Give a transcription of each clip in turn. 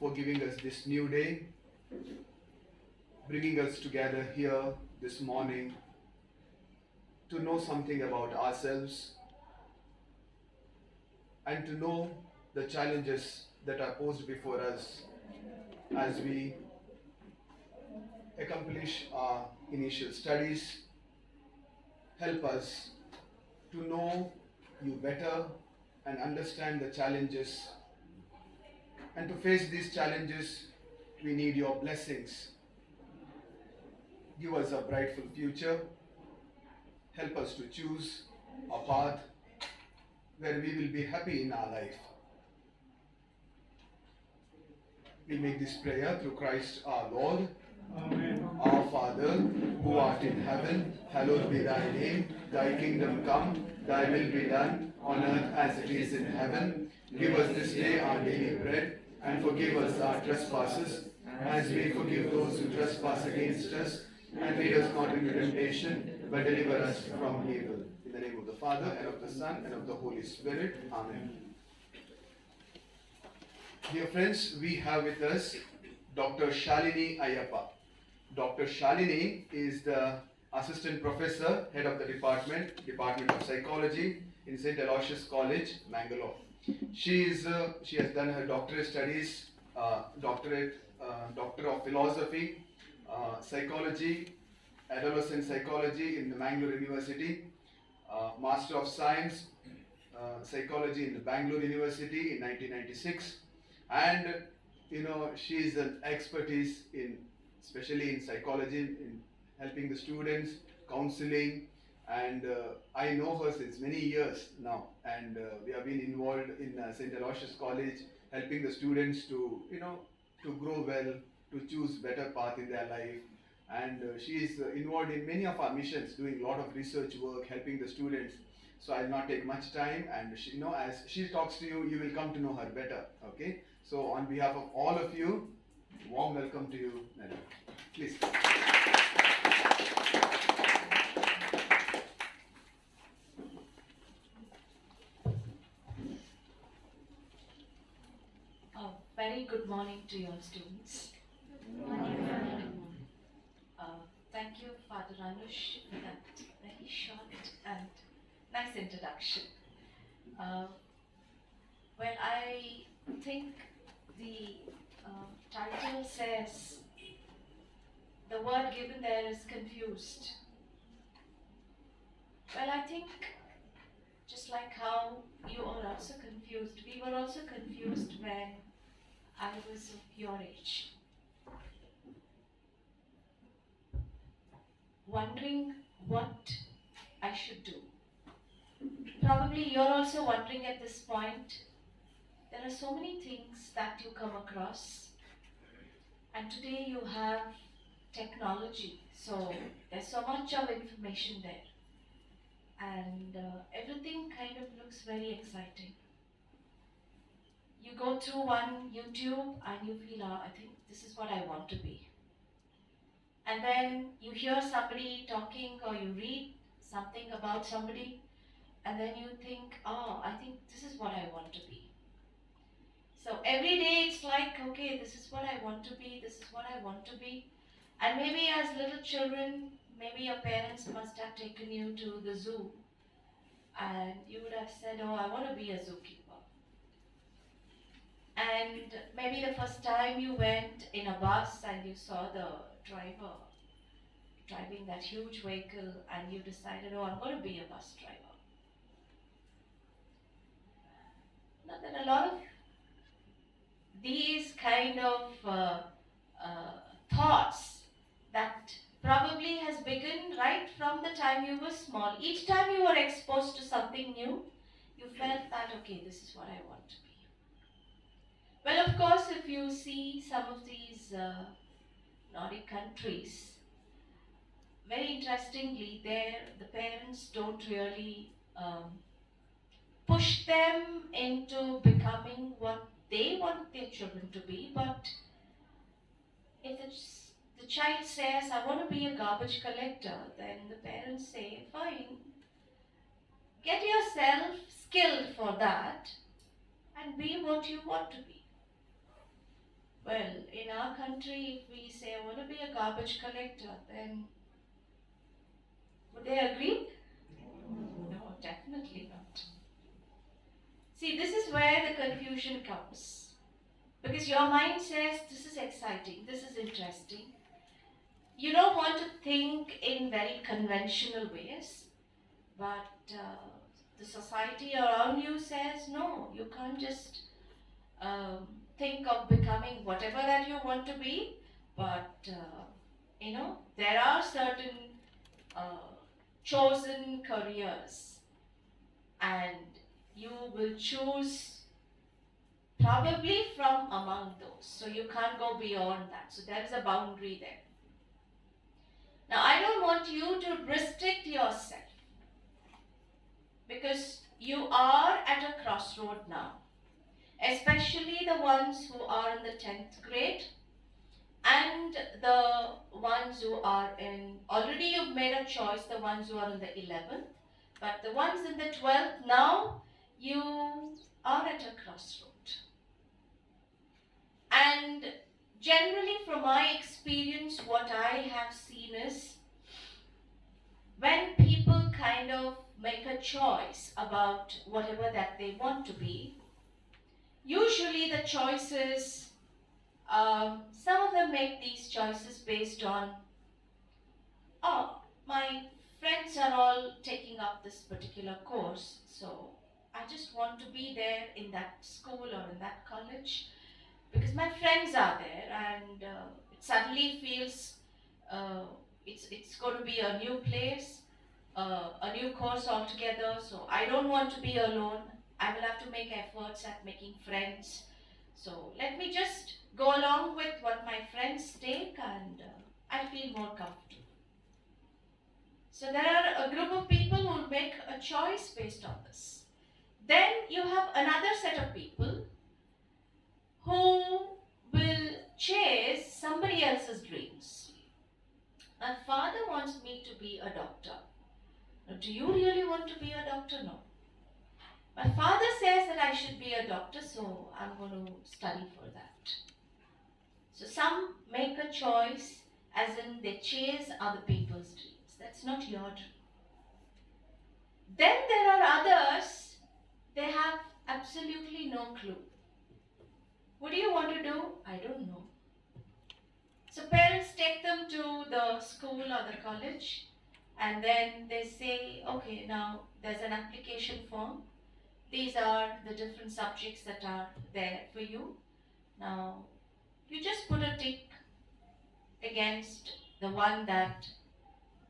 for giving us this new day, bringing us together here this morning to know something about ourselves and to know the challenges that are posed before us as we accomplish our initial studies. Help us to know you better and understand the challenges. And to face these challenges, we need your blessings. Give us a brightful future. Help us to choose a path where we will be happy in our life. We make this prayer through Christ our Lord. Amen. Our Father, who art in heaven, hallowed be thy name. Thy kingdom come, thy will be done, on earth as it is in heaven. Give us this day our daily bread, and forgive us our trespasses, as we forgive those who trespass against us. And lead us not into temptation, but deliver us from evil. In the name of the Father, and of the Son, and of the Holy Spirit. Amen. Dear friends, we have with us Dr. Shalini Ayyappa. Dr. Shalini is the Assistant Professor, Head of the Department of Psychology in St. Aloysius College, Mangalore. She has done her doctorate studies, Doctor of Philosophy, Psychology, Adolescent Psychology in the Mangalore University, Master of Science, Psychology in the Bangalore University in 1996, and she is an expertise especially in psychology, in helping the students, counseling, and I know her since many years now, and we have been involved in St. Aloysius College, helping the students to grow well, to choose better path in their life, and she is involved in many of our missions, doing a lot of research work, helping the students. So I'll not take much time, and as she talks to you, you will come to know her better. Okay. So on behalf of all of you, warm welcome to you, Madam. Please. Very good morning to your students. Good morning. Thank you, Father Anush, for that very short and nice introduction. Well, I think the title says the word given there is confused. Well, I think just like how you are also confused, we were also confused when I was of your age. Wondering what I should do. Probably you're also wondering at this point. There are so many things that you come across, and today you have technology, so there's so much of information there, and everything kind of looks very exciting. You go through one YouTube and you feel, I think this is what I want to be. And then you hear somebody talking or you read something about somebody, and then you think, I think this is what I want to be. So every day it's like, okay, this is what I want to be, this is what I want to be. And maybe as little children, maybe your parents must have taken you to the zoo, and you would have said, I want to be a zookeeper. And maybe the first time you went in a bus and you saw the driver driving that huge vehicle, and you decided, I'm going to be a bus driver. Now, there are a lot of these kind of thoughts that probably has begun right from the time you were small. Each time you were exposed to something new, you felt that, okay, this is what I want to be. Well, of course, if you see some of these Nordic countries, very interestingly, the parents don't really push them into becoming what they want their children to be, but if the child says, I want to be a garbage collector, then the parents say, fine, get yourself skilled for that and be what you want to be. Well, in our country, if we say, I want to be a garbage collector, then would they agree? No, definitely not. See, this is where the confusion comes. Because your mind says, this is exciting, this is interesting. You don't want to think in very conventional ways, but the society around you says, no, you can't just think of becoming whatever that you want to be, but there are certain chosen careers, and you will choose probably from among those. So you can't go beyond that. So there is a boundary there. Now, I don't want you to restrict yourself, because you are at a crossroad now, especially the ones who are in the 10th grade and the ones who are in, already you've made a choice, the ones who are in the 11th, but the ones in the 12th, now you are at a crossroad. And generally, from my experience, what I have seen is when people kind of make a choice about whatever that they want to be, usually the choices, some of them make these choices based on, oh, my friends are all taking up this particular course, so I just want to be there in that school or in that college because my friends are there, and it suddenly feels it's going to be a new place, a new course altogether, so I don't want to be alone. I will have to make efforts at making friends. So let me just go along with what my friends take, and I feel more comfortable. So there are a group of people who will make a choice based on this. Then you have another set of people who will chase somebody else's dreams. My father wants me to be a doctor. Now, do you really want to be a doctor? No. My father says that I should be a doctor, so I'm going to study for that. So some make a choice as in they chase other people's dreams. That's not your dream. Then there are others, they have absolutely no clue. What do you want to do? I don't know. So parents take them to the school or the college, and then they say, okay, now there's an application form. These are the different subjects that are there for you. Now, you just put a tick against the one that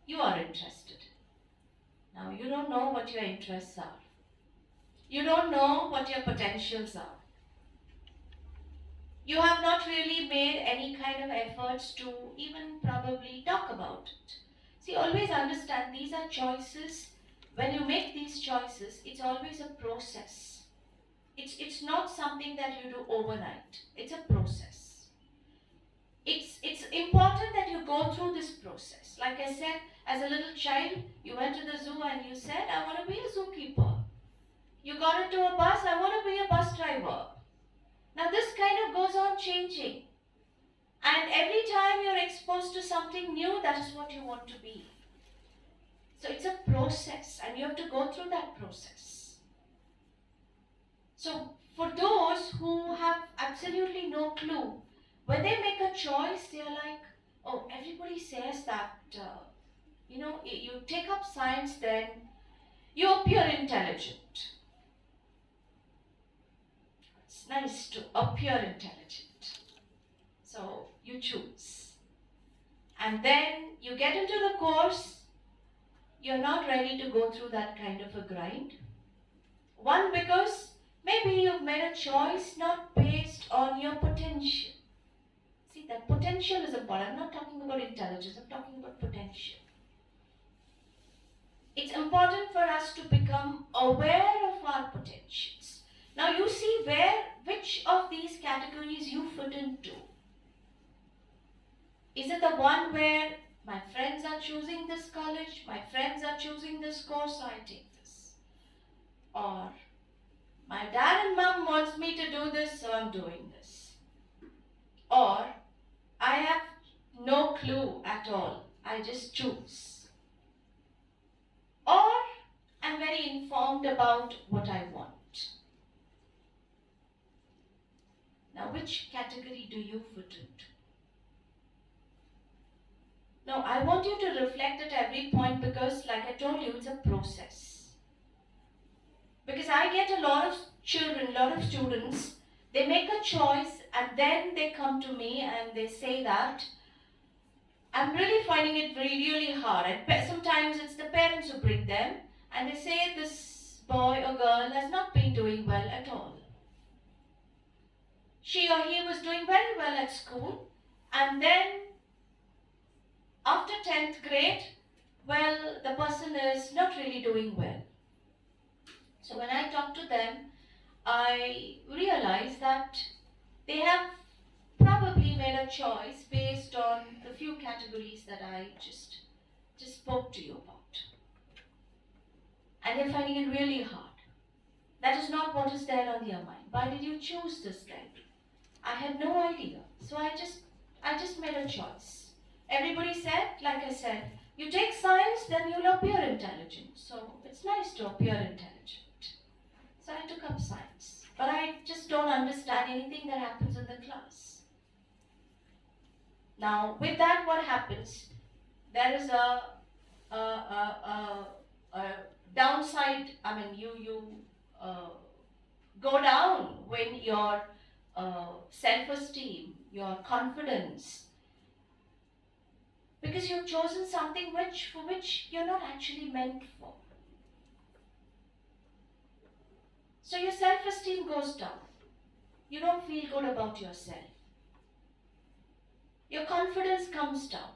you are interested in. Now, you don't know what your interests are. You don't know what your potentials are. You have not really made any kind of efforts to even probably talk about it. See, always understand these are choices. When you make these choices, it's always a process. It's not something that you do overnight. It's a process. It's important that you go through this process. Like I said, as a little child, you went to the zoo and you said, I want to be a zookeeper. You got into a bus, I want to be a bus driver. Now this kind of goes on changing. And every time you're exposed to something new, that is what you want to be. So it's a process, and you have to go through that process. So for those who have absolutely no clue, when they make a choice, they're like, oh, everybody says that, you take up science, then you appear intelligent. It's nice to appear intelligent. So you choose. And then you get into the course, you're not ready to go through that kind of a grind. One, because maybe you've made a choice not based on your potential. See, that potential is important. I'm not talking about intelligence, I'm talking about potential. It's important for us to become aware of our potentials. Now you see which of these categories you fit into. Is it the one where my friends are choosing this college, my friends are choosing this course, so I take this? Or my dad and mom wants me to do this, so I'm doing this. or I have no clue at all, I just choose, or I'm very informed about what I want. Now, which category do you fit into? Now, I want you to reflect at every point because, like I told you, it's a process. Because I get a lot of children, a lot of students, they make a choice and then they come to me and they say that I'm really finding it really hard. And sometimes it's the parents who bring them and they say this boy or girl has not been doing well at all. She or he was doing very well at school, and then after 10th grade, well, the person is not really doing well. So when I talk to them, I realize that they have probably made a choice based on the few categories that I just spoke to you about. And they're finding it really hard. That is not what is there on their mind. Why did you choose this then? I had no idea. So I just made a choice. Everybody said, like I said, you take science, then you'll appear intelligent. So it's nice to appear intelligent. So I took up science. But I just don't understand anything that happens in the class. Now, with that, what happens? There is a downside. I mean, you go down when your self-esteem, your confidence, because you've chosen something for which you're not actually meant for. So your self-esteem goes down. You don't feel good about yourself. Your confidence comes down.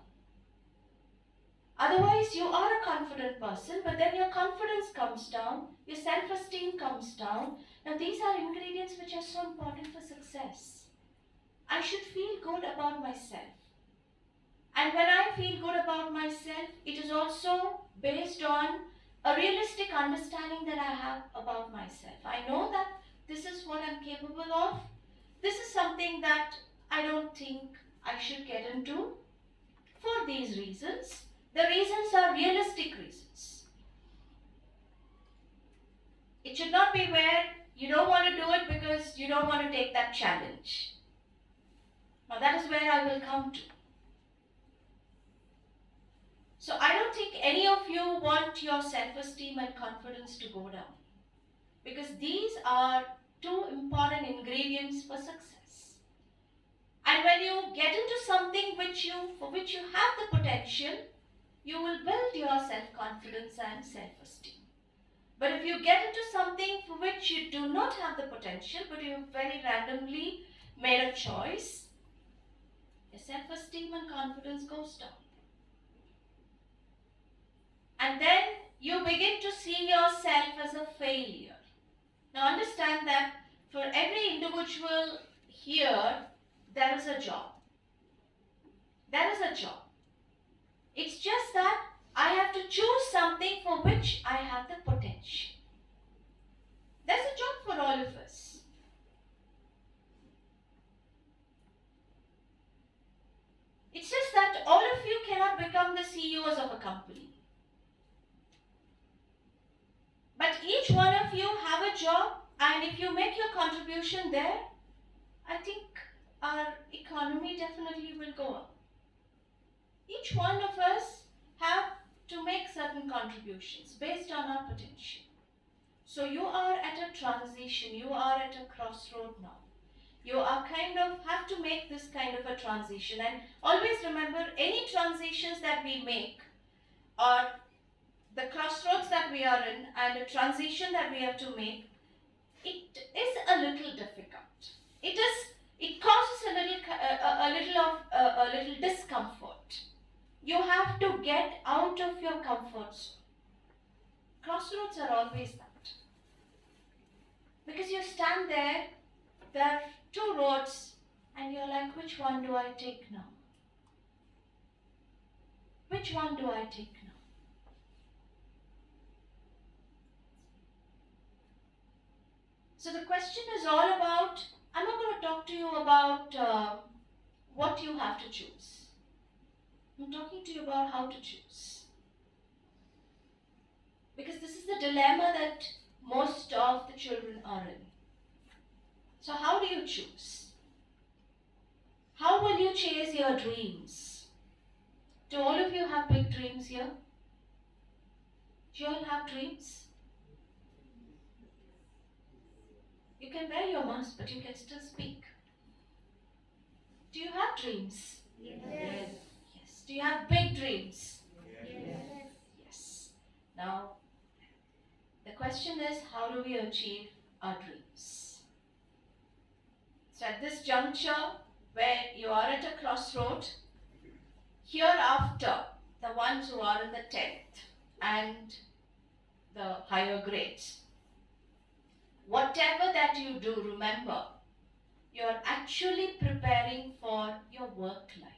Otherwise, you are a confident person, but then your confidence comes down, your self-esteem comes down. Now, these are ingredients which are so important for success. I should feel good about myself. And when I feel good about myself, it is also based on a realistic understanding that I have about myself. I know that this is what I'm capable of. This is something that I don't think I should get into for these reasons. The reasons are realistic reasons. It should not be where you don't want to do it because you don't want to take that challenge. Now that is where I will come to. So I don't think any of you want your self-esteem and confidence to go down, because these are two important ingredients for success. And when you get into something for which you have the potential, you will build your self-confidence and self-esteem. But if you get into something for which you do not have the potential, but you very randomly made a choice, your self-esteem and confidence goes down. And then you begin to see yourself as a failure. Now understand that for every individual here, there is a job. There is a job. It's just that I have to choose something for which I have the potential. There's a job for all of us. It's just that all of you cannot become the CEOs of a company. But each one of you have a job, and if you make your contribution there, I think our economy definitely will go up. Each one of us have to make certain contributions based on our potential. So you are at a transition, you are at a crossroad now. You are have to make this kind of a transition, and always remember, any transitions that we make are the crossroads that we are in, and the transition that we have to make, it is a little difficult. It causes a little discomfort. You have to get out of your comfort zone. Crossroads are always that. Because you stand there are two roads, and you're like, which one do I take now? Which one do I take now? So the question is all about, I'm not going to talk to you about what you have to choose. I'm talking to you about how to choose. Because this is the dilemma that most of the children are in. So how do you choose? How will you chase your dreams? Do all of you have big dreams here? Do you all have dreams? You can wear your mask, but you can still speak. Do you have dreams? Yes. Yes. Do you have big dreams? Yes. Yes. Now, the question is, how do we achieve our dreams? So at this juncture, where you are at a crossroad, hereafter, the ones who are in the 10th and the higher grades, whatever that you do, remember, you're actually preparing for your work life.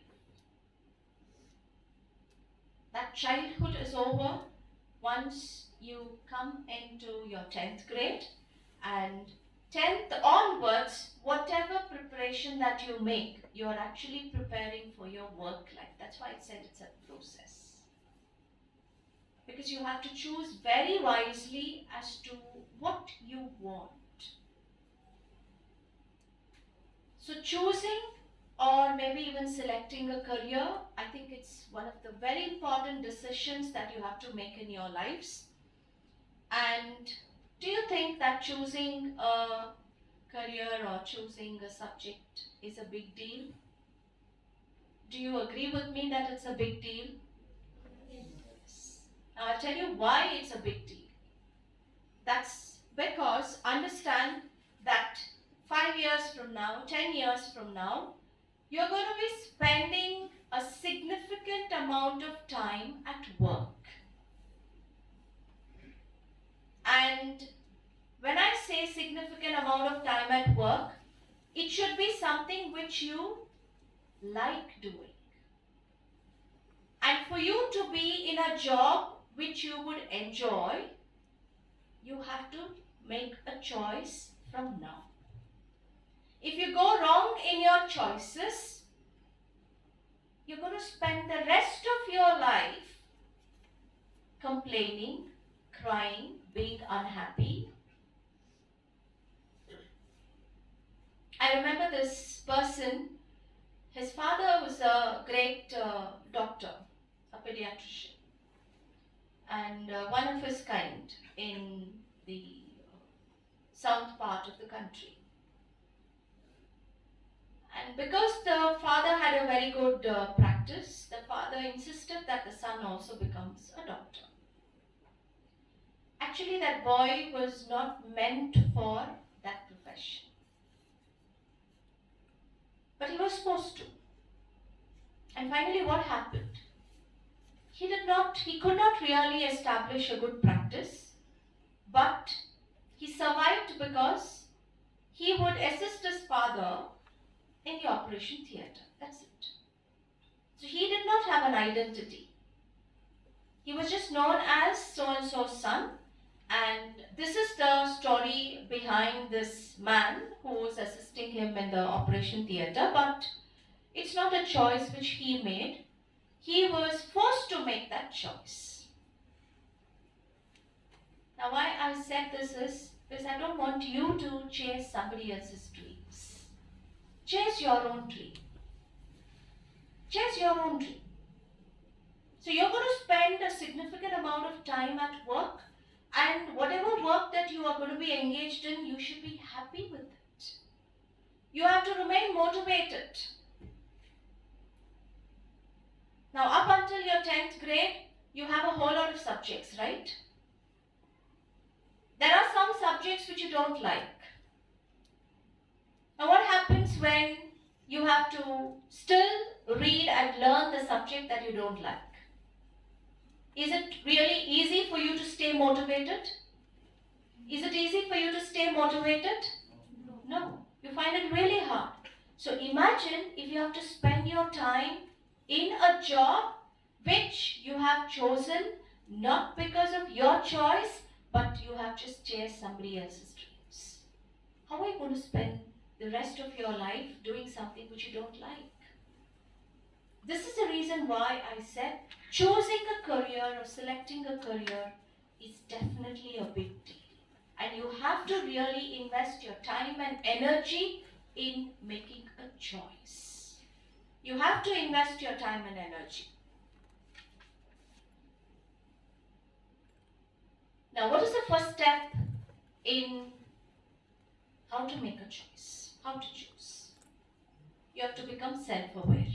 That childhood is over once you come into your 10th grade, and 10th onwards, whatever preparation that you make, you are actually preparing for your work life. That's why I said it's a process. Because you have to choose very wisely as to what you want. So choosing or maybe even selecting a career, I think it's one of the very important decisions that you have to make in your lives. And do you think that choosing a career or choosing a subject is a big deal? Do you agree with me that it's a big deal? Yes. Now I'll tell you why it's a big deal. That's because understand that 5 years from now, 10 years from now, you're going to be spending a significant amount of time at work. And when I say significant amount of time at work, it should be something which you like doing. And for you to be in a job which you would enjoy, you have to make a choice from now. If you go wrong in your choices, you're going to spend the rest of your life complaining, crying, being unhappy. I remember this person, his father was a great doctor, a pediatrician, and one of his kind in the south part of the country. And because the father had a very good practice, the father insisted that the son also becomes a doctor. Actually, that boy was not meant for that profession. But he was supposed to. And finally, what happened? He could not really establish a good practice, but he survived because he would assist his father in the operation theatre. That's it. So he did not have an identity. He was just known as so-and-so's son. And this is the story behind this man who was assisting him in the operation theatre. But it's not a choice which he made. He was forced to make that choice. Now why I said this is because I don't want you to chase somebody else's dreams. Chase your own dream. Chase your own dream. So you're going to spend a significant amount of time at work, and whatever work that you are going to be engaged in, you should be happy with it. You have to remain motivated. Now up until your 10th grade, you have a whole lot of subjects, right? There are some subjects which you don't like. Now what happens when you have to still read and learn the subject that you don't like? Is it really easy for you to stay motivated? Is it easy for you to stay motivated? No. You find it really hard. So imagine if you have to spend your time in a job which you have chosen not because of your choice, but you have just chased somebody else's dreams. How are you going to spend the rest of your life doing something which you don't like? This is the reason why I said choosing a career or selecting a career is definitely a big deal. And you have to really invest your time and energy in making a choice. You have to invest your time and energy. Now, what is the first step in how to make a choice? How to choose? You have to become self-aware.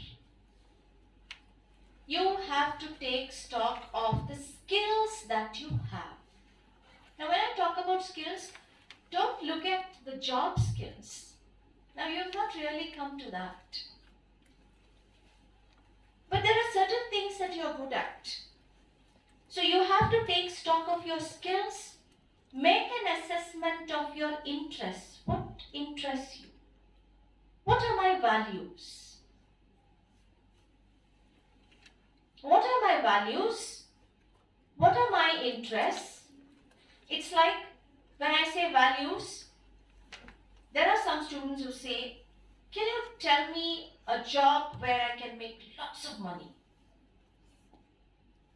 You have to take stock of the skills that you have. Now, when I talk about skills, don't look at the job skills. Now, you have not really come to that. But there are certain things that you're good at. So, you have to take stock of your skills, make an assessment of your interests. What interests you? What are my values? What are my values? What are my interests? It's like when I say values, there are some students who say, can you tell me a job where I can make lots of money?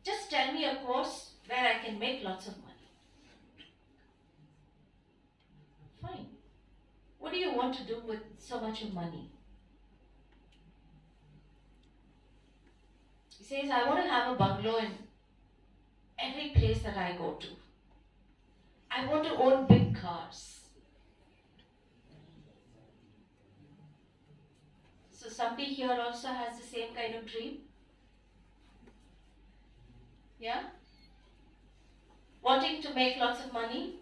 Just tell me a course where I can make lots of money. Fine. What do you want to do with so much of money? He says, I want to have a bungalow in every place that I go to. I want to own big cars. So somebody here also has the same kind of dream? Yeah? Wanting to make lots of money?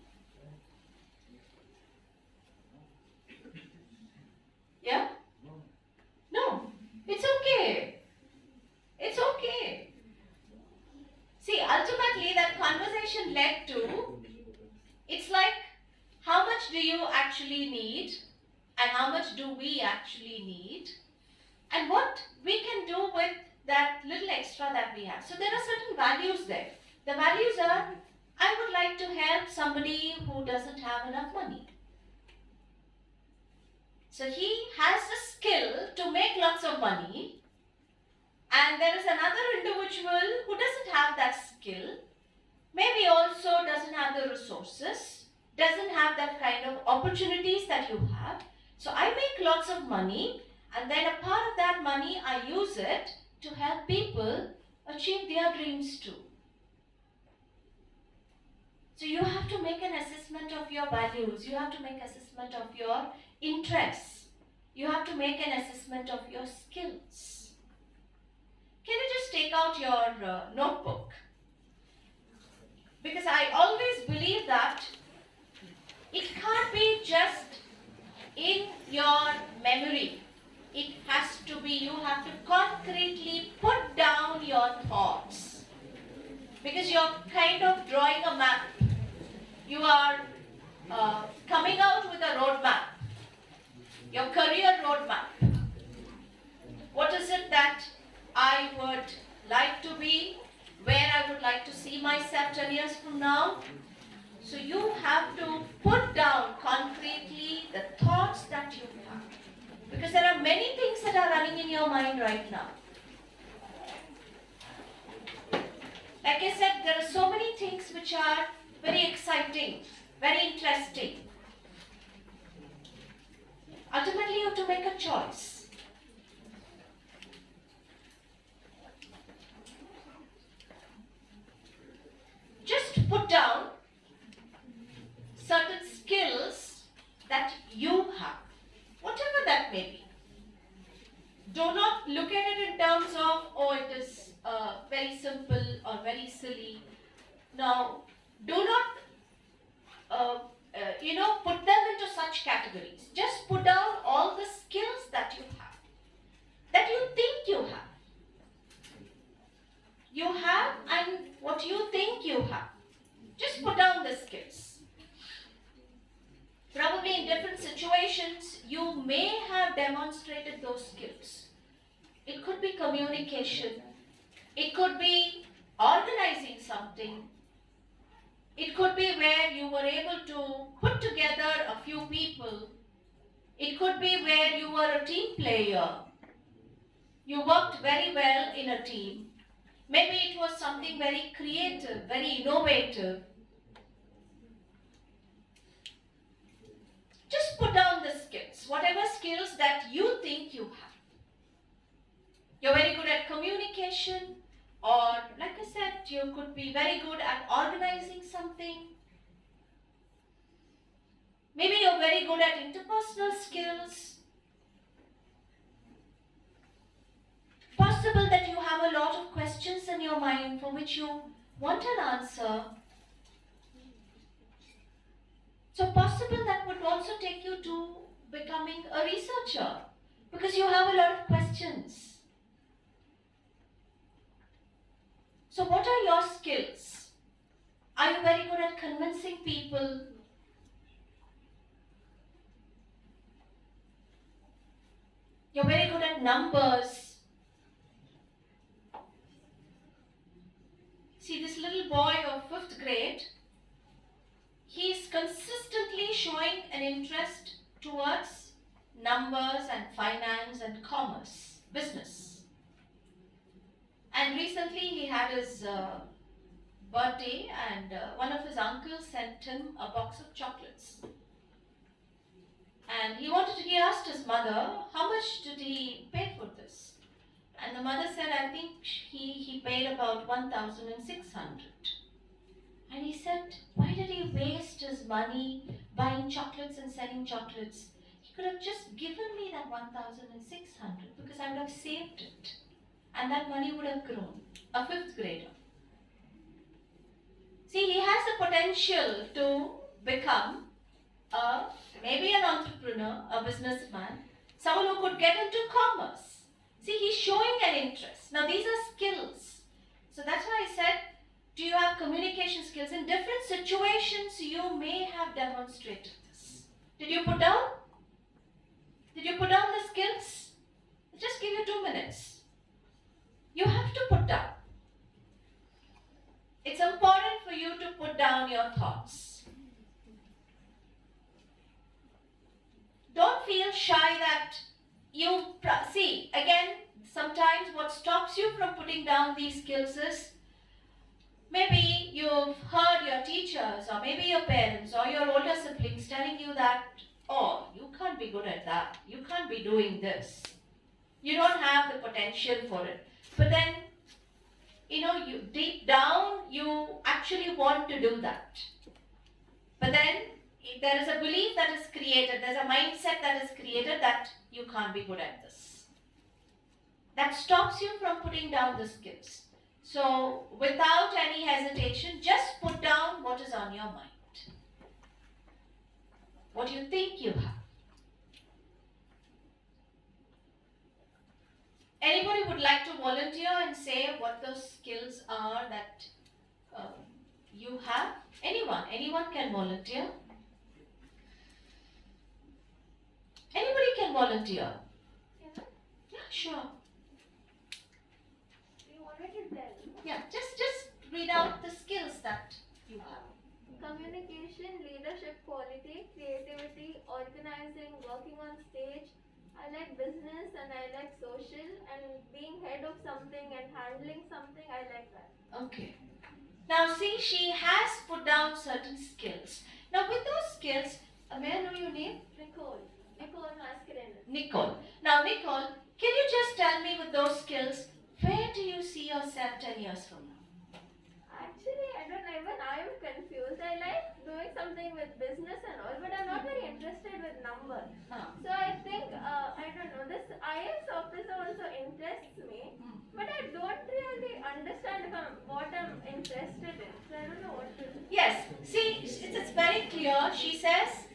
Yeah? No. It's okay. It's okay. See, ultimately that conversation led to, it's like, how much do you actually need and how much do we actually need and what we can do with that little extra that we have. So there are certain values there. The values are, I would like to help somebody who doesn't have enough money. So he has a skill to make lots of money, and there is another individual who doesn't have that skill, maybe also doesn't have the resources, doesn't have that kind of opportunities that you have. So I make lots of money, and then a part of that money I use it to help people achieve their dreams too. So you have to make an assessment of your values, you have to make assessment of your interests, you have to make an assessment of your skills. Can you just take out your notebook? Because I always believe that it can't be just in your memory. It has to be, you have to concretely put down your thoughts. Because you're kind of drawing a map. You are coming out with a roadmap. Your career roadmap. What is it that I would like to be? Where I would like to see myself 10 years from now? So you have to put down concretely the thoughts that you have. Because there are many things that are running in your mind right now. Like I said, there are so many things which are very exciting, very interesting. Ultimately, you have to make a choice. Just put down certain skills that you have, whatever that may be. Do not look at it in terms of, oh, it is very simple or very silly. Now, do not, put them into such categories. Just put down all the skills that you have, that you think you have. You have and what you think you have. Just put down the skills. Probably in different situations, you may have demonstrated those skills. It could be communication. It could be organizing something. It could be where you were able to put together a few people. It could be where you were a team player. You worked very well in a team. Maybe it was something very creative, very innovative. Just put down the skills, whatever skills that you think you have. You're very good at communication, or like I said, you could be very good at organizing something. Maybe you're very good at interpersonal skills. Possible that you have a lot of questions in your mind for which you want an answer. So possible that would also take you to becoming a researcher because you have a lot of questions. So what are your skills? Are you very good at convincing people? You're very good at numbers. See, this little boy of 5th grade, he's consistently showing an interest towards numbers and finance and commerce, business. And recently he had his birthday, and one of his uncles sent him a box of chocolates. And he asked his mother, how much did he pay for this? And the mother said, I think he paid about 1,600. And he said, why did he waste his money buying chocolates and selling chocolates? He could have just given me that 1,600 because I would have saved it. And that money would have grown. A 5th grader. See, he has the potential to become maybe an entrepreneur, a businessman, someone who could get into commerce. See, he's showing an interest. Now, these are skills. So that's why I said, do you have communication skills? In different situations, you may have demonstrated this. Did you put down? Did you put down the skills? I'll just give you 2 minutes. You have to put down. It's important for you to put down your thoughts. Don't feel shy that see, again, sometimes what stops you from putting down these skills is maybe you've heard your teachers or maybe your parents or your older siblings telling you that, oh, you can't be good at that. You can't be doing this. You don't have the potential for it. But then, you deep down, you actually want to do that. But then, there is a belief that is created, there's a mindset that is created that you can't be good at this. That stops you from putting down the skills. So, without any hesitation, just put down what is on your mind. What you think you have. Anybody would like to volunteer and say what those skills are that you have? Anyone can volunteer. Anybody can volunteer. Yeah, sure. You want me to tell? Yeah, just read out the skills that you have. Communication, leadership quality, creativity, organizing, working on stage. I like business and I like social, and being head of something and handling something, I like that. Okay. Now see, she has put down certain skills. Now with those skills, may I know your name? Nicole Mascarenhas. Nicole. Now Nicole, can you just tell me with those skills, where do you see yourself 10 years from now? Actually, I don't know, even I am confused. I like doing something with business and all, but I'm not very interested with numbers. So I think, I don't know, this IS officer also interests me, but I don't really understand what I'm interested in. So I don't know what to do. Yes, see, it's very clear. She says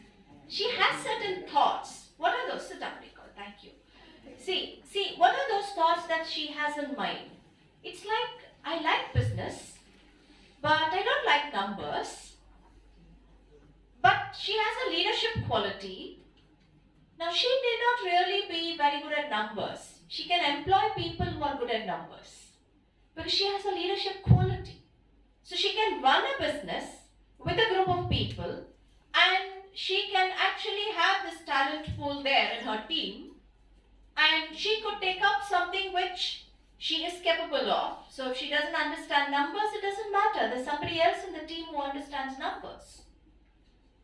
she has certain thoughts. What are those? Sit down, Nicole. Thank you. See, what are those thoughts that she has in mind? It's like, I like business, but I don't like numbers. But she has a leadership quality. Now, she may not really be very good at numbers. She can employ people who are good at numbers because she has a leadership quality. So, she can run a business with a group of people, and she can actually have this talent pool there in her team, and she could take up something which she is capable of. So if she doesn't understand numbers, it doesn't matter. There's somebody else in the team who understands numbers.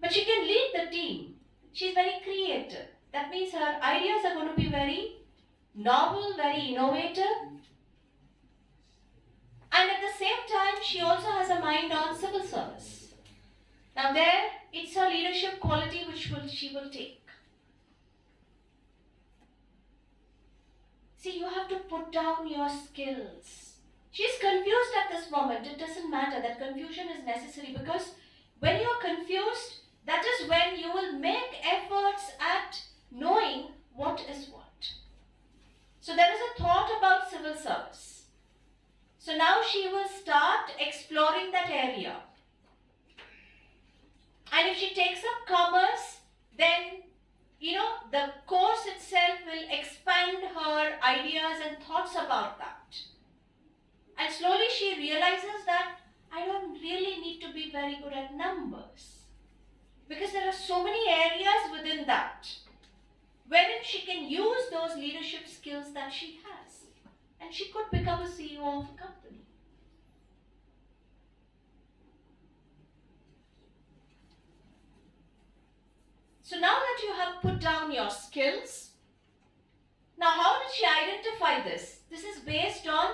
But she can lead the team. She's very creative. That means her ideas are going to be very novel, very innovative. And at the same time, she also has a mind on civil service. Now there, it's her leadership quality which she will take. See, you have to put down your skills. She's confused at this moment. It doesn't matter. That confusion is necessary, because when you're confused, that is when you will make efforts at knowing what is what. So there is a thought about civil service. So now she will start exploring that area. And if she takes up commerce, then the course itself will expand her ideas and thoughts about that. And slowly she realizes that I don't really need to be very good at numbers, because there are so many areas within that wherein she can use those leadership skills that she has, and she could become a CEO of a company. So now that you have put down your skills, now how did she identify this? This is based on,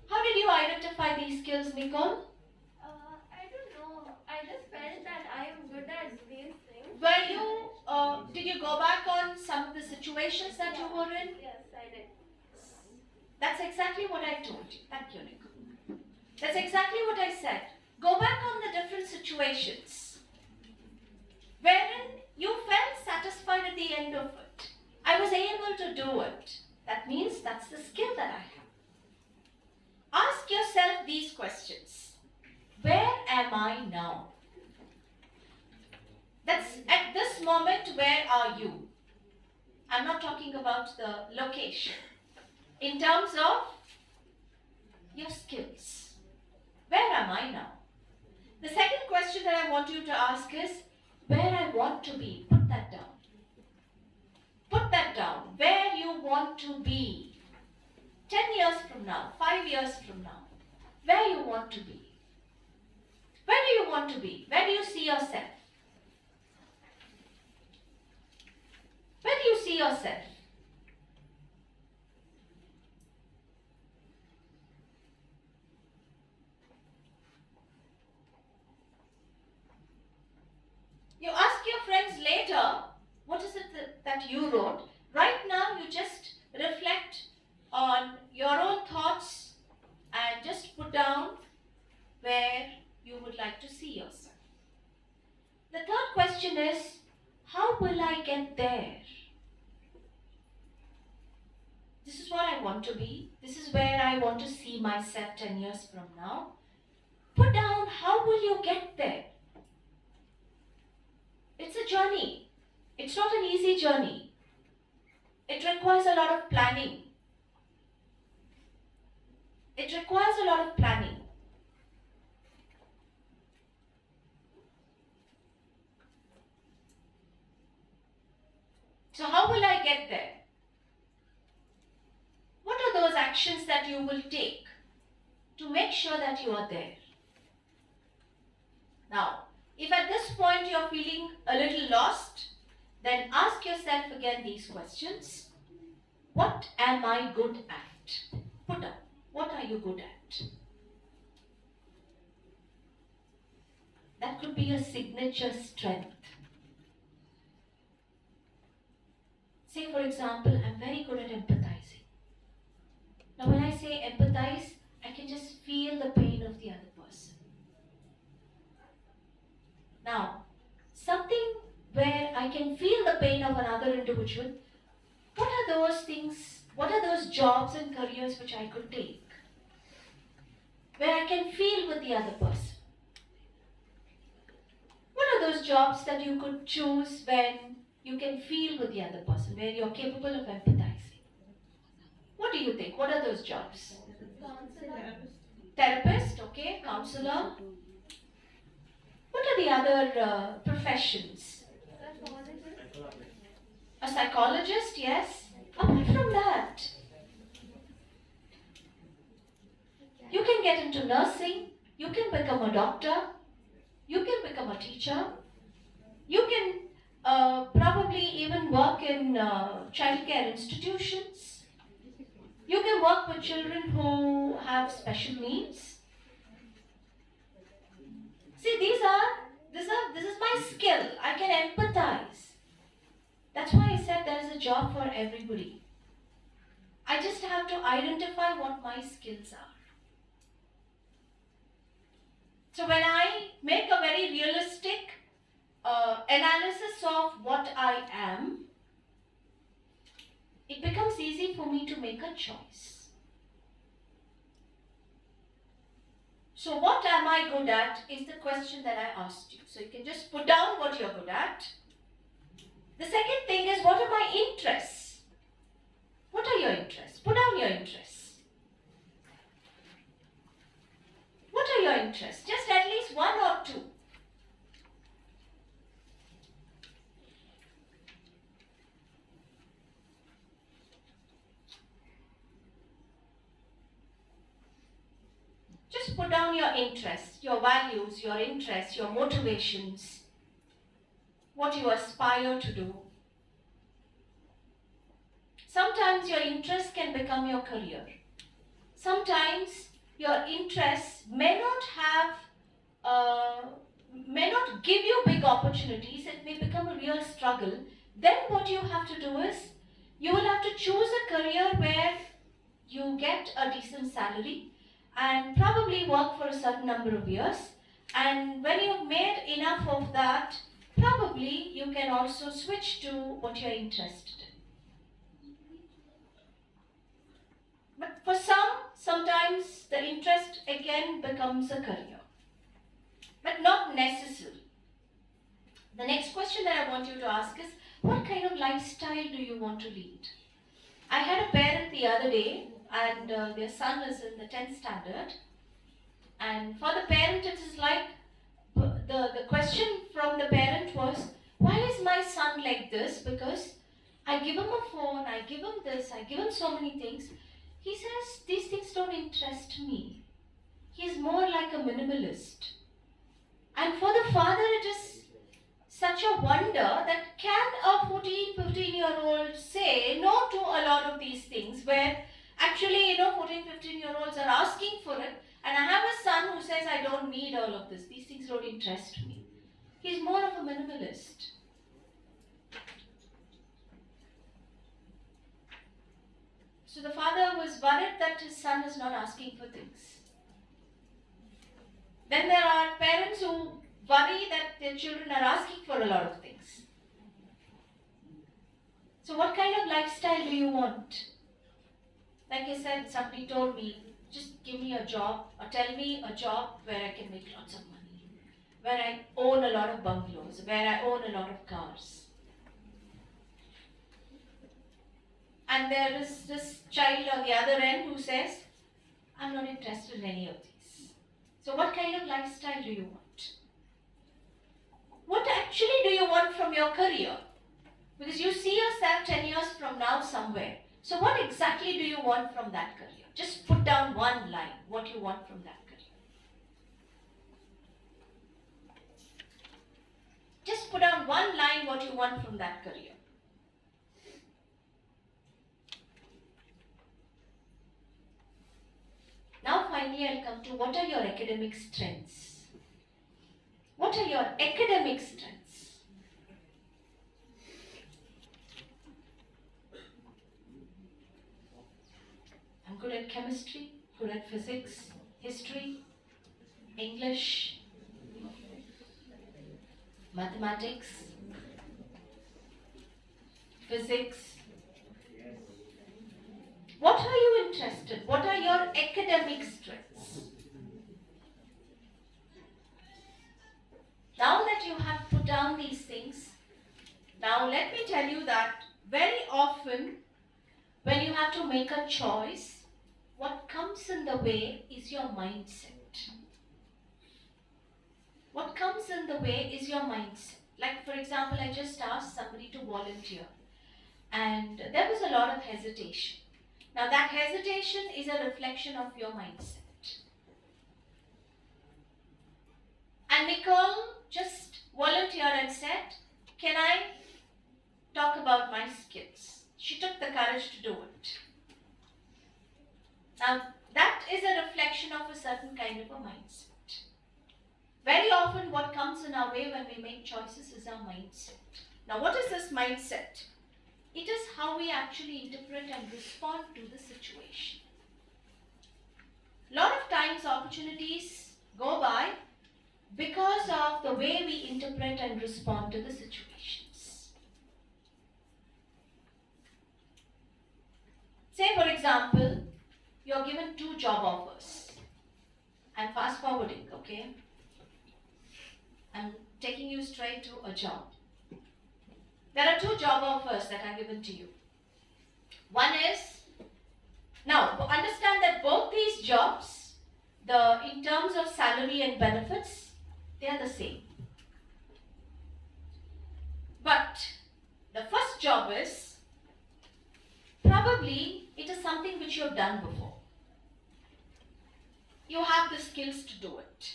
how did you identify these skills, Nicole? I don't know. I just felt that I am good at these things. Did you go back on some of the situations that you were in? Yes, I did. That's exactly what I told you. Thank you, Nicole. That's exactly what I said. Go back on the different situations wherein you felt satisfied at the end of it. I was able to do it. That means that's the skill that I have. Ask yourself these questions. Where am I now? That's at this moment, where are you? I'm not talking about the location. In terms of your skills. Where am I now? The second question that I want you to ask is, where I want to be. Put that down. Put that down. Where you want to be. 10 years from now, 5 years from now. Where you want to be. Where do you want to be? Where do you see yourself? Where do you see yourself? You ask your friends later, what is it that you wrote? Right now, you just reflect on your own thoughts and just put down where you would like to see yourself. The third question is, how will I get there? This is what I want to be. This is where I want to see myself 10 years from now. Put down, how will you get there? It's a journey. It's not an easy journey. It requires a lot of planning. It requires a lot of planning. So how will I get there? What are those actions that you will take to make sure that you are there? Now, if at this point you are feeling a little lost, then ask yourself again these questions. What am I good at? Put up. What are you good at? That could be your signature strength. Say, for example, I'm very good at empathizing. Now, when I say empathize, I can just feel the pain of the other person. Now, something where I can feel the pain of another individual, what are those things, what are those jobs and careers which I could take? Where I can feel with the other person. What are those jobs that you could choose when you can feel with the other person, where you're capable of empathizing? What do you think? What are those jobs? Therapist, okay, counselor. What are the other professions? A A psychologist, yes. Apart from that, you can get into nursing, you can become a doctor, you can become a teacher, you can probably even work in childcare institutions. You can work with children who have special needs. See, this is my skill. I can empathize. That's why I said there is a job for everybody. I just have to identify what my skills are. So when I make a very realistic analysis of what I am, it becomes easy for me to make a choice. So what am I good at is the question that I asked you. So you can just put down what you're good at. The second thing is, what are my interests? What are your interests? Put down your interests. What are your interests? Just at least one or two. Just put down your interests, your values, your interests, your motivations, what you aspire to do. Sometimes your interests can become your career. Sometimes your interests may not give you big opportunities. It may become a real struggle. Then what you have to do is, you will have to choose a career where you get a decent salary and probably work for a certain number of years. And when you've made enough of that, probably you can also switch to what you're interested in. But for sometimes the interest again becomes a career, but not necessarily. The next question that I want you to ask is, what kind of lifestyle do you want to lead? I had a parent the other day, and their son is in the 10th standard. And for the parent, it is like, the question from the parent was, why is my son like this? Because I give him a phone, I give him this, I give him so many things. He says, these things don't interest me. He is more like a minimalist. And for the father, it is such a wonder that can a 14, 15-year-old say no to a lot of these things, where actually, 14, 15-year-olds are asking for it. And I have a son who says, I don't need all of this. These things don't interest me. He's more of a minimalist. So the father was worried that his son is not asking for things. Then there are parents who worry that their children are asking for a lot of things. So what kind of lifestyle do you want? Like I said, somebody told me, just give me a job, or tell me a job where I can make lots of money, where I own a lot of bungalows, where I own a lot of cars. And there is this child on the other end who says, I'm not interested in any of these. So what kind of lifestyle do you want? What actually do you want from your career? Because you see yourself 10 years from now somewhere. So what exactly do you want from that career? Just put down one line, what you want from that career. Just put down one line, what you want from that career. Now finally I'll come to, what are your academic strengths? What are your academic strengths? I'm good at chemistry, good at physics, history, English, mathematics, physics. What are you interested? What are your academic strengths? Now that you have put down these things, now let me tell you that very often when you have to make a choice, what comes in the way is your mindset. What comes in the way is your mindset. Like for example, I just asked somebody to volunteer. and there was a lot of hesitation. Now that hesitation is a reflection of your mindset. And Nicole just volunteered and said, "Can I talk about my skills?" She took the courage to do it. Now that is a reflection of a certain kind of a mindset. Very often what comes in our way when we make choices is our mindset. Now what is this mindset? It is how we actually interpret and respond to the situation. A lot of times opportunities go by because of the way we interpret and respond to the situations. Say for example, you're given 2 job offers. I'm fast forwarding, okay? I'm taking you straight to a job. There are 2 job offers that are given to you. One is, now understand that both these jobs, in terms of salary and benefits, they are the same. But the first job is, probably it is something which you have done before. You have the skills to do it.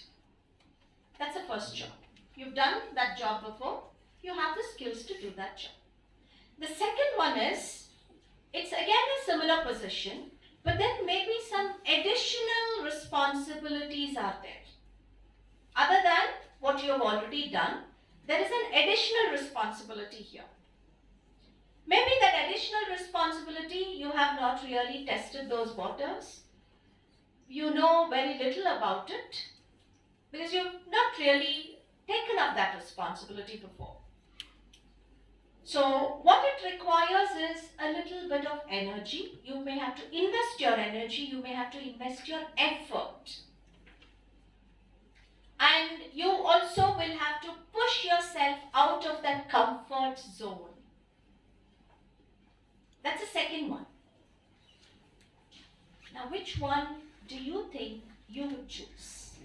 That's the first job. You've done that job before. You have the skills to do that job. The second one is, it's again a similar position, but then maybe some additional responsibilities are there. Other than what you have already done, there is an additional responsibility here. Maybe that additional responsibility, you have not really tested those waters. You know very little about it because you've not really taken up that responsibility before. So what it requires is a little bit of energy. You may have to invest your energy, you may have to invest your effort. And you also will have to push yourself out of that comfort zone. That's the second one. Now which one do you think you would choose?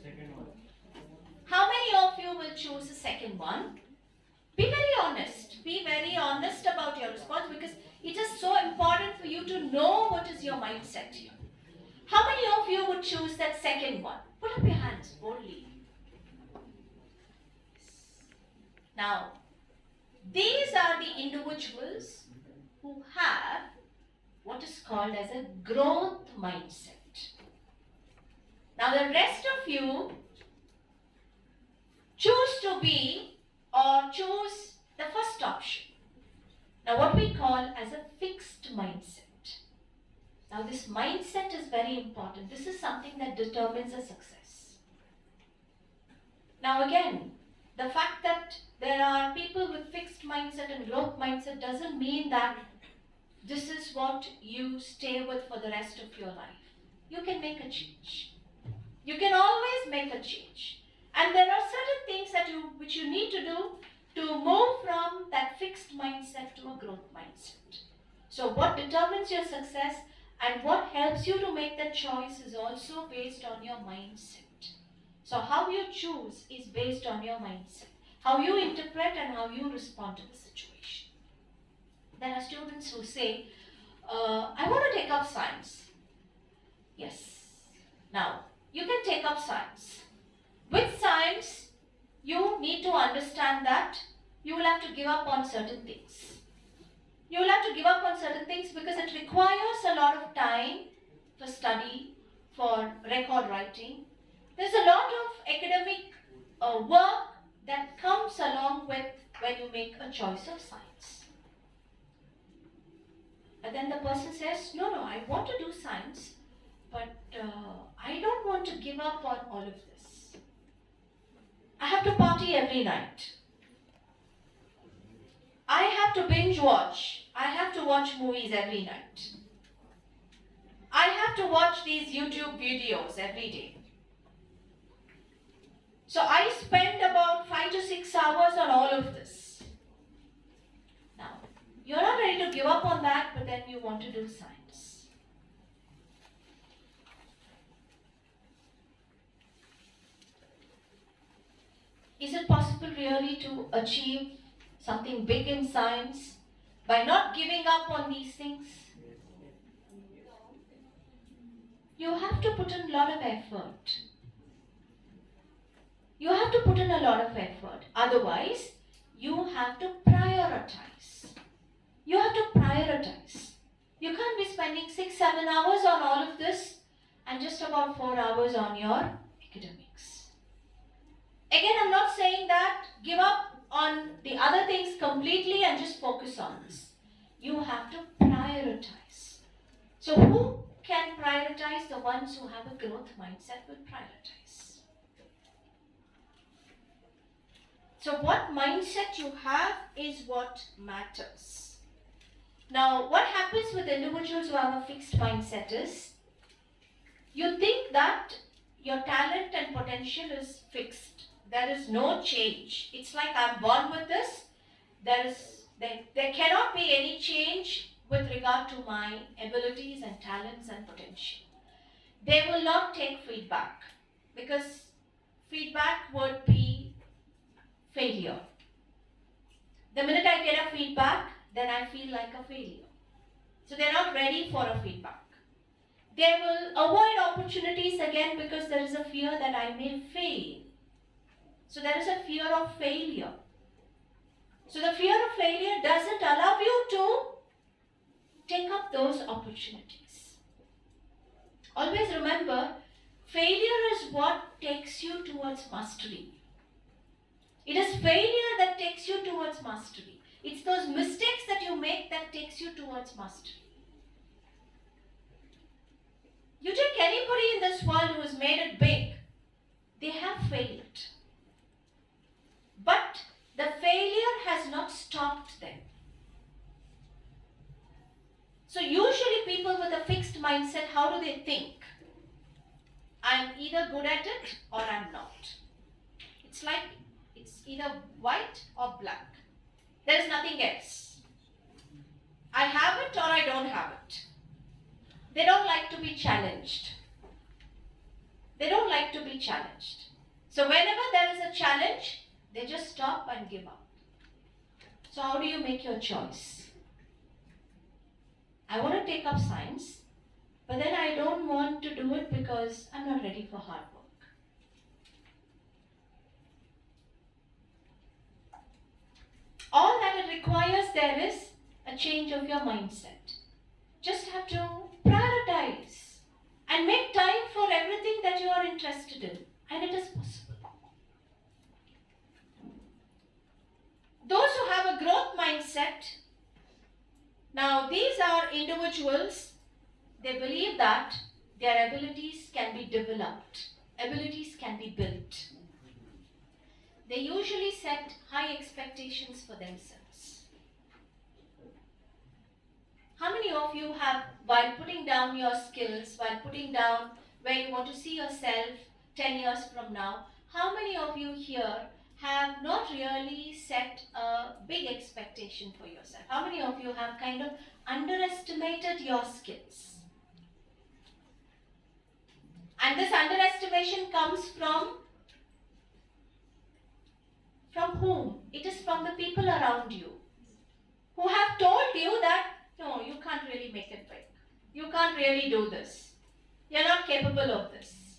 Second one. How many of you will choose the second one? Be very honest. Be very honest about your response because it is so important for you to know what is your mindset here. How many of you would choose that second one? Put up your hands boldly. Now, these are the individuals who have what is called as a growth mindset. Now, the rest of you choose to be or choose the first option. Now what we call as a fixed mindset. Now this mindset is very important. This is something that determines a success. Now again, the fact that there are people with fixed mindset and growth mindset doesn't mean that this is what you stay with for the rest of your life. You can make a change. You can always make a change. And there are certain things which you need to do to move from that fixed mindset to a growth mindset. So what determines your success and what helps you to make that choice is also based on your mindset. So how you choose is based on your mindset. How you interpret and how you respond to the situation. There are students who say, I want to take up science. Yes. Now, you can take up science. With science, you need to understand that you will have to give up on certain things. You will have to give up on certain things because it requires a lot of time for study, for record writing. There's a lot of academic work that comes along with when you make a choice of science. But then the person says, no, I want to do science, but I don't want to give up on all of this. I have to party every night. I have to binge watch. I have to watch movies every night. I have to watch these YouTube videos every day. So I spend about 5 to 6 hours on all of this. Now, you're not ready to give up on that, but then you want to do science. Is it possible really to achieve something big in science By not giving up on these things. You have to put in a lot of effort. You have to put in a lot of effort. Otherwise, you have to prioritize. You have to prioritize. You can't be spending 6-7 hours on all of this and just about 4 hours on your academics. Again, I'm not saying that give up on the other things completely and just focus on this. You have to prioritize. So who can prioritize? The ones who have a growth mindset will prioritize. So what mindset you have is what matters. Now, what happens with individuals who have a fixed mindset is, you think that your talent and potential is fixed. There is no change. It's like I'm born with this. There cannot be any change with regard to my abilities and talents and potential. They will not take feedback because feedback would be failure. The minute I get a feedback, then I feel like a failure. So they're not ready for a feedback. They will avoid opportunities again because there is a fear that I may fail. So there is a fear of failure. So the fear of failure doesn't allow you to take up those opportunities. Always remember, failure is what takes you towards mastery. It is failure that takes you towards mastery. It's those mistakes that you make that takes you towards mastery. You take anybody in this world who has made it big, they have failed. But the failure has not stopped them. So usually people with a fixed mindset, how do they think? I'm either good at it or I'm not. It's like it's either white or black. There is nothing else. I have it or I don't have it. They don't like to be challenged. They don't like to be challenged. So whenever there is a challenge, they just stop and give up. So how do you make your choice? I want to take up science, but then I don't want to do it because I'm not ready for hard work. All that it requires there is a change of your mindset. Just have to prioritize and make time for everything that you are interested in, and it is possible. Those who have a growth mindset, now these are individuals, they believe that their abilities can be developed, abilities can be built. They usually set high expectations for themselves. How many of you have, while putting down your skills, while putting down where you want to see yourself 10 years from now, how many of you here have not really set a big expectation for yourself? How many of you have kind of underestimated your skills? And this underestimation comes from whom? It is from the people around you who have told you that, no, you can't really make it big. You can't really do this. You're not capable of this.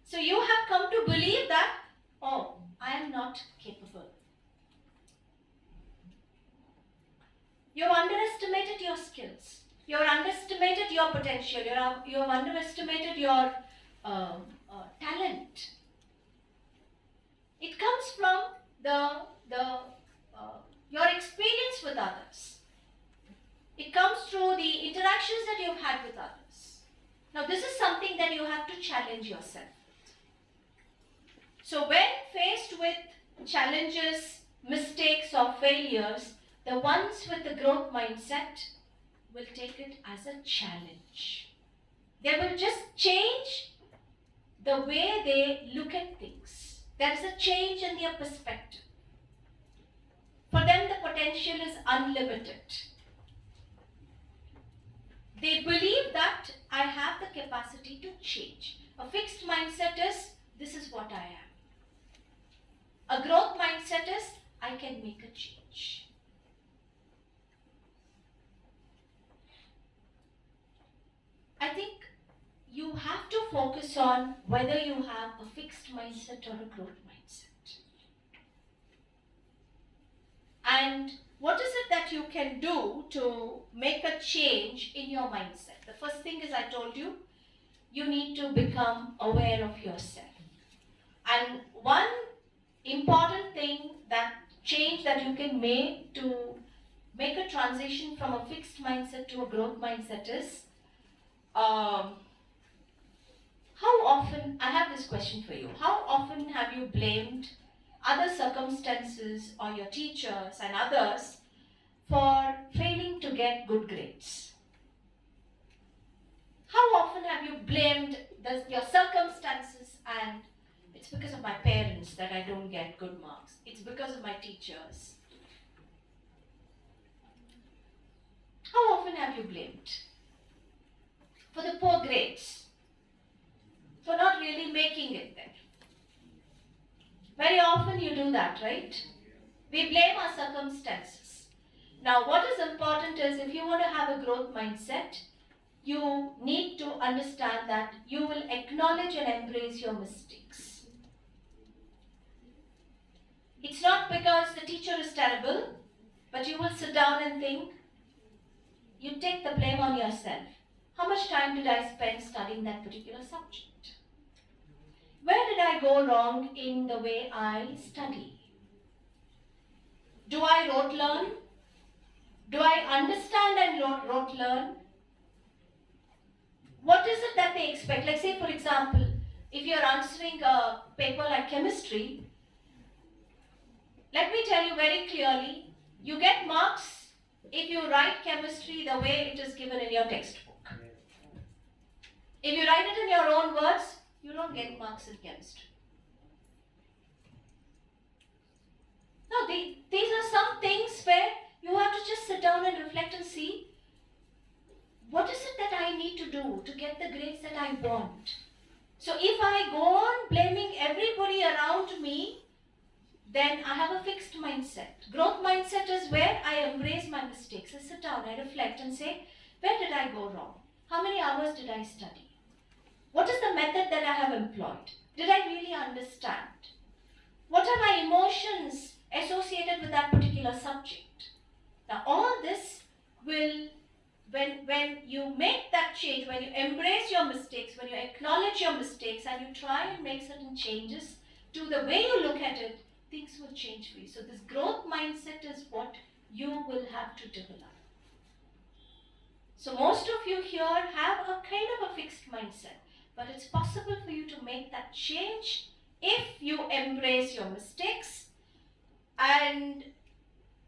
So you have come to believe that, oh, I am not capable. You've underestimated your skills. You've underestimated your potential. You've underestimated your talent. It comes from your experience with others. It comes through the interactions that you've had with others. Now, this is something that you have to challenge yourself with. So, when faced with challenges, mistakes, or failures, the ones with the growth mindset will take it as a challenge. They will just change the way they look at things. There is a change in their perspective. For them, the potential is unlimited. They believe that I have the capacity to change. A fixed mindset is, this is what I am. A growth mindset is, I can make a change. I think you have to focus on whether you have a fixed mindset or a growth mindset. And what is it that you can do to make a change in your mindset? The first thing is, I told you, you need to become aware of yourself. And one important thing, that change that you can make to make a transition from a fixed mindset to a growth mindset is, how often, I have this question for you, how often have you blamed other circumstances or your teachers and others for failing to get good grades? How often have you blamed your circumstances and it's because of my parents that I don't get good marks. It's because of my teachers. How often have you blamed for the poor grades? For not really making it there. Very often you do that, right? We blame our circumstances. Now what is important is, if you want to have a growth mindset, you need to understand that you will acknowledge and embrace your mistakes. It's not because the teacher is terrible, but you will sit down and think, you take the blame on yourself. How much time did I spend studying that particular subject? Where did I go wrong in the way I study? Do I rote learn? Do I understand and rote learn? What is it that they expect? Like, say for example, if you're answering a paper like chemistry, let me tell you very clearly, you get marks if you write chemistry the way it is given in your textbook. If you write it in your own words, you don't get marks in chemistry. No, these are some things where you have to just sit down and reflect and see, what is it that I need to do to get the grades that I want? So if I go on blaming everybody around me, then I have a fixed mindset. Growth mindset is where I embrace my mistakes. I sit down, I reflect and say, where did I go wrong? How many hours did I study? What is the method that I have employed? Did I really understand? What are my emotions associated with that particular subject? Now all this will, when you make that change, when you embrace your mistakes, when you acknowledge your mistakes and you try and make certain changes to the way you look at it, things will change for you. So this growth mindset is what you will have to develop. So most of you here have a kind of a fixed mindset, but it's possible for you to make that change if you embrace your mistakes and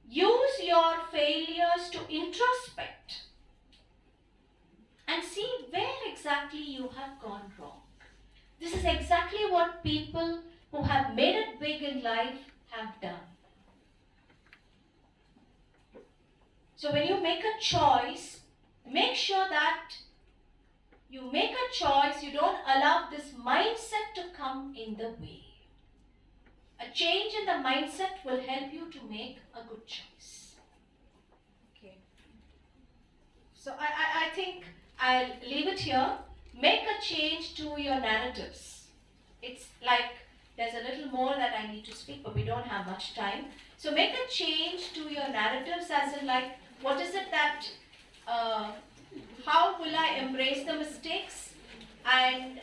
use your failures to introspect and see where exactly you have gone wrong. This is exactly what people who have made it big in life have done. So when you make a choice, make sure that you make a choice, you don't allow this mindset to come in the way. A change in the mindset will help you to make a good choice. Okay. So I think I'll leave it here. Make a change to your narratives. It's like there's a little more that I need to speak, but we don't have much time. So make a change to your narratives, as in like, what is it that, how will I embrace the mistakes? And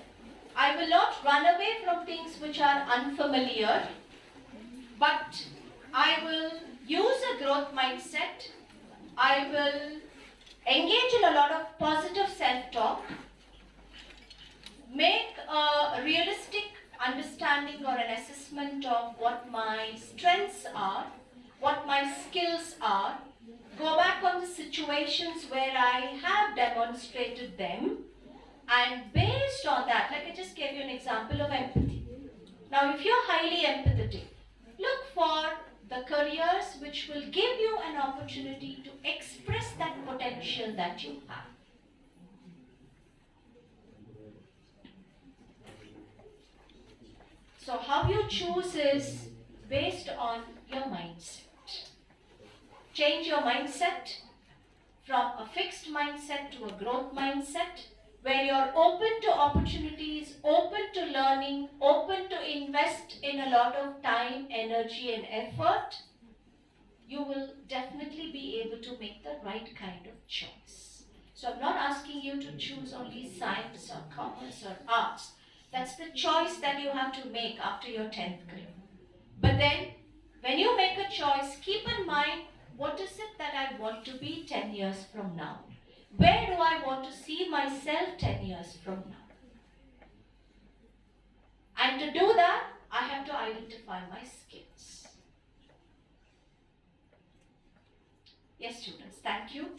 I will not run away from things which are unfamiliar, but I will use a growth mindset. I will engage in a lot of positive self-talk, make a realistic understanding or an assessment of what my strengths are, what my skills are, go back on the situations where I have demonstrated them, and based on that, like I just gave you an example of empathy. Now if you're highly empathetic, look for the careers which will give you an opportunity to express that potential that you have. So how you choose is based on your mindset. Change your mindset from a fixed mindset to a growth mindset. where you're open to opportunities, open to learning, open to invest in a lot of time, energy, and effort, you will definitely be able to make the right kind of choice. So I'm not asking you to choose only science or commerce or arts. That's the choice that you have to make after your 10th grade. But then, when you make a choice, keep in mind, what is it that I want to be 10 years from now? Where do I want to see myself 10 years from now? And to do that, I have to identify my skills. Yes, students, thank you.